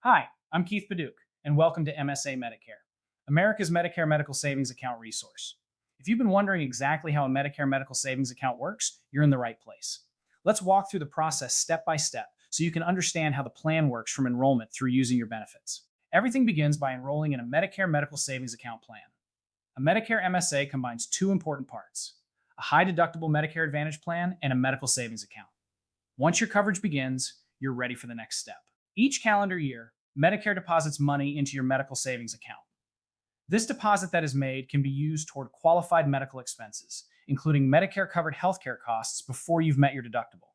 Hi, I'm Keith Paduch, and welcome to MSA Medicare, America's Medicare Medical Savings Account resource. If you've been wondering exactly how a Medicare Medical Savings Account works, you're in the right place. Let's walk through the process step by step so you can understand how the plan works from enrollment through using your benefits. Everything begins by enrolling in a Medicare Medical Savings Account plan. A Medicare MSA combines two important parts: a high deductible Medicare Advantage plan and a medical savings account. Once your coverage begins, you're ready for the next step. Each calendar year, Medicare deposits money into your medical savings account. This deposit that is made can be used toward qualified medical expenses, including Medicare-covered healthcare costs before you've met your deductible.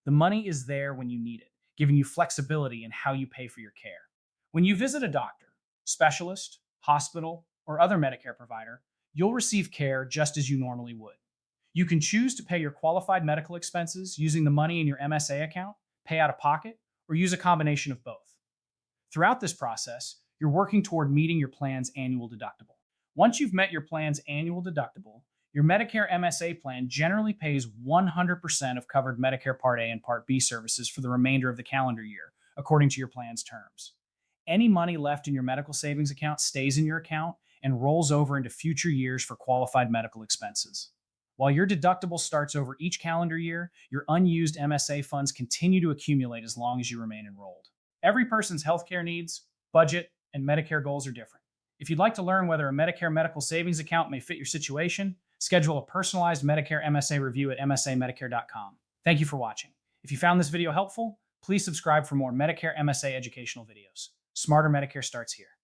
The money is there when you need it, giving you flexibility in how you pay for your care. When you visit a doctor, specialist, hospital, or other Medicare provider, you'll receive care just as you normally would. You can choose to pay your qualified medical expenses using the money in your MSA account, pay out of pocket, or use a combination of both. Throughout this process, you're working toward meeting your plan's annual deductible. Once you've met your plan's annual deductible, your Medicare MSA plan generally pays 100% of covered Medicare Part A and Part B services for the remainder of the calendar year, according to your plan's terms. Any money left in your medical savings account stays in your account and rolls over into future years for qualified medical expenses. While your deductible starts over each calendar year, your unused MSA funds continue to accumulate as long as you remain enrolled. Every person's healthcare needs, budget, and Medicare goals are different. If you'd like to learn whether a Medicare Medical Savings Account may fit your situation, schedule a personalized Medicare MSA review at MSAMedicare.com. Thank you for watching. If you found this video helpful, please subscribe for more Medicare MSA educational videos. Smarter Medicare starts here.